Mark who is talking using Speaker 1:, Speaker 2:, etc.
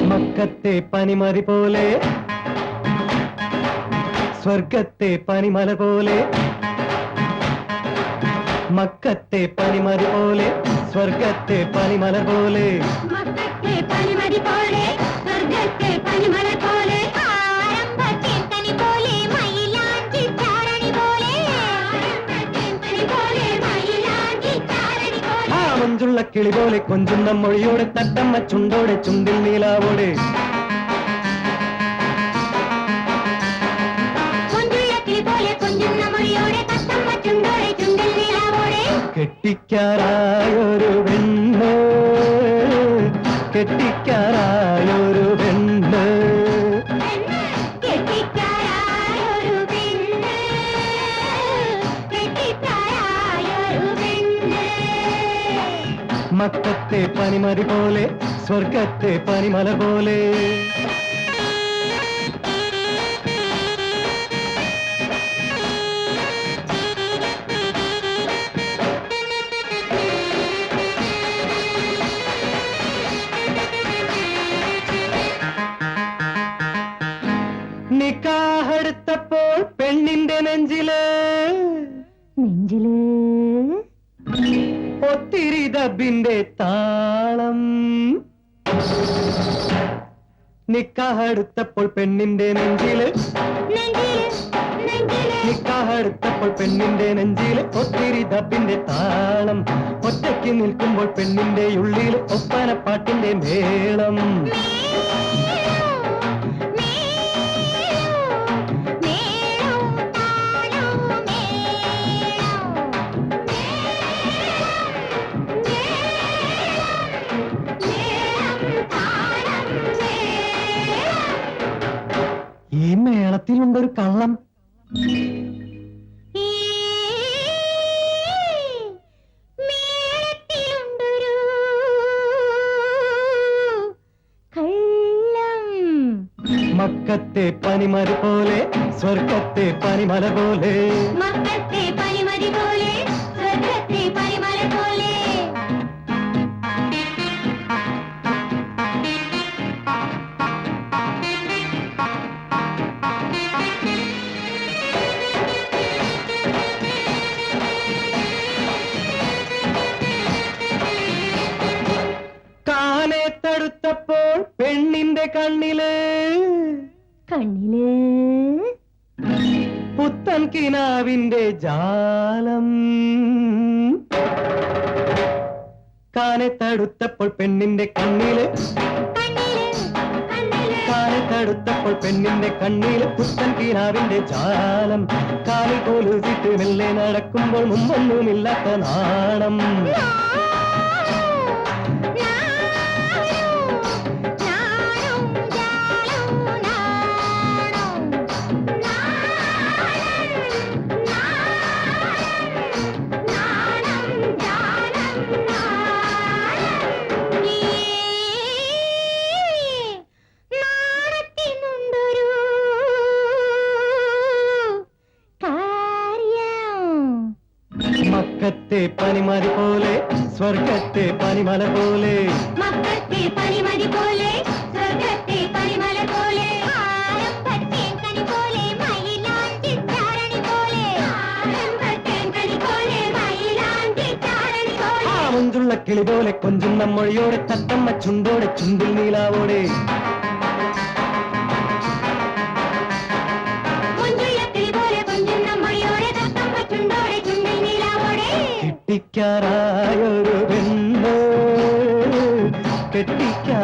Speaker 1: മക്കത്തെ പനിമതി പോലെ സ്വർഗത്തെ പനിമല പോലെ മക്കത്തെ പനിമതി പോലെ സ്വർഗത്തെ പനിമല പോലെ
Speaker 2: മക്കത്തെ പനിമതി പോലെ സ്വർഗത്തെ പനിമല പോലെ ആരംഭത്തിൽ തനി പോലെ മയിലാഞ്ചി ചാരണി പോലെ ആരംഭത്തിൽ പോലെ മയിലാഞ്ചി ചാരണി പോലെ
Speaker 1: ആ മഞ്ചുള്ള കിളി പോലെ കൊഞ്ചുന്ന മൊഴിയോടെ തട്ടമ്മ ചുണ്ടോടെ ചുണ്ടിൽ നീലാവോടെ കെട്ടിക്കാരായൊരു പെണ്ണ് കെട്ടിക്കാരായൊരു പെണ്ണ് മക്കത്തെ പനിമതി പോലെ സ്വർഗത്തെ പനിമല പോലെ നിക്കാഹെടുത്തപ്പോൾ പെണ്ണിന്റെ നെഞ്ചില് ഒത്തിരി ദബിന്റെ താളം നിക്കാഹെടുത്തപ്പോൾ പെണ്ണിന്റെ നെഞ്ചില് നിക്കാഹെടുത്തപ്പോൾ പെണ്ണിന്റെ നെഞ്ചില് ഒത്തിരി ദബിന്റെ താളം ഒറ്റയ്ക്ക് നിൽക്കുമ്പോൾ പെണ്ണിന്റെ ഉള്ളിൽ ഒപ്പനപ്പാട്ടിന്റെ മേളം ഈ മേളത്തിലുണ്ടൊരു കള്ളം മക്കത്തെ പനിമതി പോലെ സ്വർഗത്തെ പനിമല പോലെ
Speaker 2: മക്കത്തെ പനിമതി പോലെ സ്വർഗത്തെ പനിമല പോലെ
Speaker 1: കാലെ തടുത്തപ്പോൾ പെണ്ണിന്റെ കണ്ണില് പുത്തൻ കിനാവിന്റെ ജാലം കാലെ തടുത്തപ്പോൾ പെണ്ണിന്റെ കണ്ണില് കാലെ തടുത്തപ്പോൾ പെണ്ണിന്റെ കണ്ണില് പുത്തൻ കിനാവിന്റെ ജാലം കാലിൽ കൊലുസിട്ട് മെല്ലെ നടക്കുമ്പോൾ മുമ്പൊന്നുമില്ലാത്ത നാണം മക്കത്തെ പനിമതി പോലെ സ്വർഗത്തെ പനിമല പോലെ
Speaker 2: മക്കത്തെ പനിമതി പോലെ സ്വർഗത്തെ പനിമല പോലെ ആരംഭത്തിൽ കനി പോലെ മയിലാഞ്ചി ചാരണി പോലെ ആരംഭത്തിൽ കനി പോലെ മയിലാഞ്ചി ചാരണി പോലെ
Speaker 1: ആ മഞ്ചുള്ള കിളി പോലെ കൊഞ്ചുന്ന മൊഴിയോടെ തട്ടമ്മ ചുണ്ടോടെ ചുണ്ടിൽ നീലാവോടെ കെട്ടിക്കാരായൊരു പെണ്ണ് കെട്ടിക്കാ